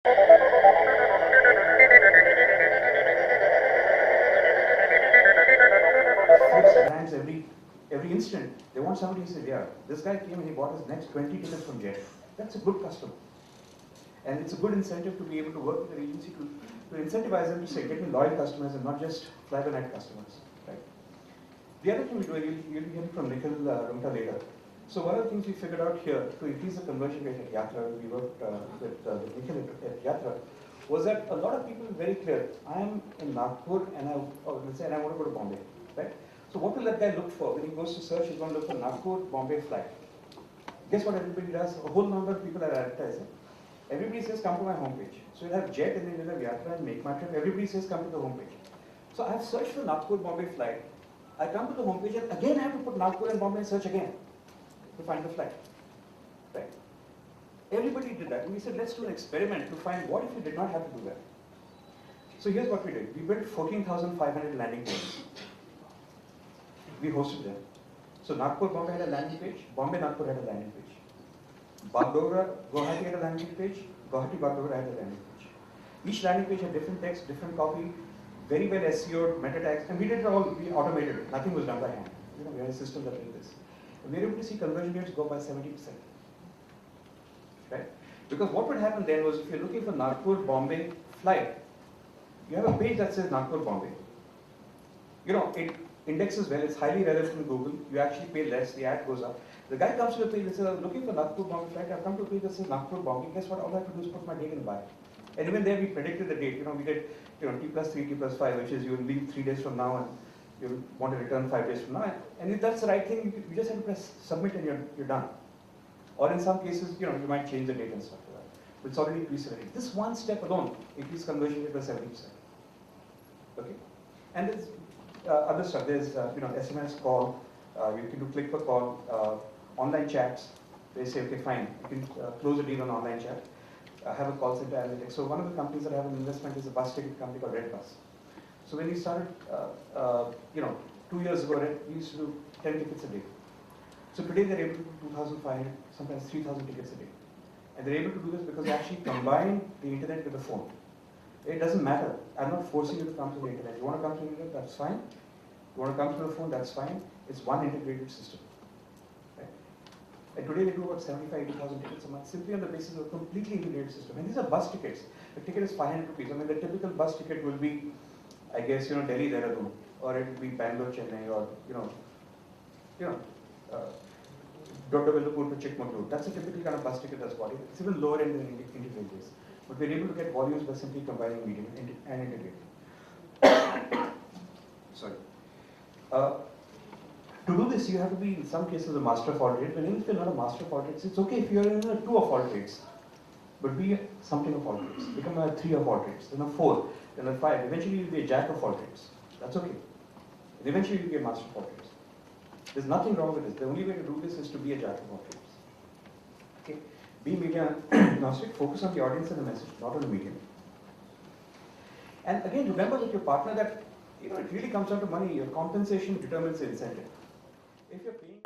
Flips brands every instant. They want somebody to say, yeah, this guy came and he bought his next 20 tickets from Jet. That's a good customer. And it's a good incentive to be able to work with an agency to incentivize them to say, get me loyal customers and not just fly-by-night customers. Right? The other thing we do, you'll hear from Nikhil Rumta later. So one of the things we figured out here to increase the conversion rate at Yatra, we worked with Nikhil at Yatra, was that a lot of people were very clear. I am in Nagpur and I want to go to Bombay. Right? So what will that guy look for? When he goes to search, he's going to look for Nagpur, Bombay flight. Guess what everybody does? A whole number of people are advertising. Everybody says, come to my homepage. So you'll have Jet and then you'll have Yatra and Make My Trip. Everybody says, come to the homepage. So I've searched for Nagpur, Bombay flight. I come to the homepage and again I have to put Nagpur and Bombay and search again to find the flight. Right? Everybody did that. And we said, let's do an experiment to find what if we did not have to do that. So here's what we did. We built 14,500 landing pages. We hosted them. So Nagpur, Bombay had a landing page. Bombay, Nagpur had a landing page. Bagdogra, Guwahati had a landing page. Guwahati, Bagdogra had a landing page. Each landing page had different text, different copy, very well SEO'd, meta tags, and we did it all, we automated it. Nothing was done by hand. We had a system that did this. And we were able to see conversion rates go by 70%. Right? Because what would happen then was if you're looking for Nagpur, Bombay flight, you have a page that says Nagpur, Bombay. It indexes well, it's highly relevant in Google, you actually pay less, the ad goes up. The guy comes to the page and says, I'm looking for Nagpur, Bombay flight, I've come to a page that says Nagpur, Bombay, guess what, all I have to do is put my date in the bio. And even there we predicted the date, we did T+3, T+5, which is you will leave 3 days from now and you want to return 5 days from now. And if that's the right thing, you just have to press submit and you're done. Or in some cases, you might change the date and stuff like that. But it's already pre-selected. This one step alone increased conversion rate by 70%. Okay? And there's other stuff. There's SMS call, you can do click per call, online chats. They say, okay, fine, you can close a deal on online chat. Have a call center analytics. So one of the companies that have an investment is a bus ticket company called Redbus. So when we started, 2 years ago, we used to do 10 tickets a day. So today they're able to do 2,500, sometimes 3,000 tickets a day. And they're able to do this because they actually combine the internet with the phone. It doesn't matter. I'm not forcing you to come to the internet. You want to come to the internet, that's fine. You want to come to the phone, that's fine. It's one integrated system. Right? And today they do about 75,000, 80,000 tickets a month simply on the basis of a completely integrated system. And these are bus tickets. The ticket is 500 rupees. I mean, the typical bus ticket will be, I guess, Delhi, Dehradun, or it will be Bangalore, Chennai, or, Doddabellapur to Chikmagalur. That's a typical kind of bus ticket that's bought. It's even lower end than integrated. But we're able to get volumes by simply combining medium and integrating. Sorry. To do this, you have to be, in some cases, a master of all trades. But even if you're not a master of all trades, it's okay if you're in a 2 of all trades. But be something of all trades. Become a 3 of all trades, then a 4, then a 5. Eventually, you'll be a jack of all trades. That's okay. And eventually, you'll be a master of all trades. There's nothing wrong with this. The only way to do this is to be a jack of all trades. Okay? Be media agnostic, focus on the audience and the message, not on the medium. And again, remember with your partner that it really comes down to money. Your compensation determines the incentive. If you're paying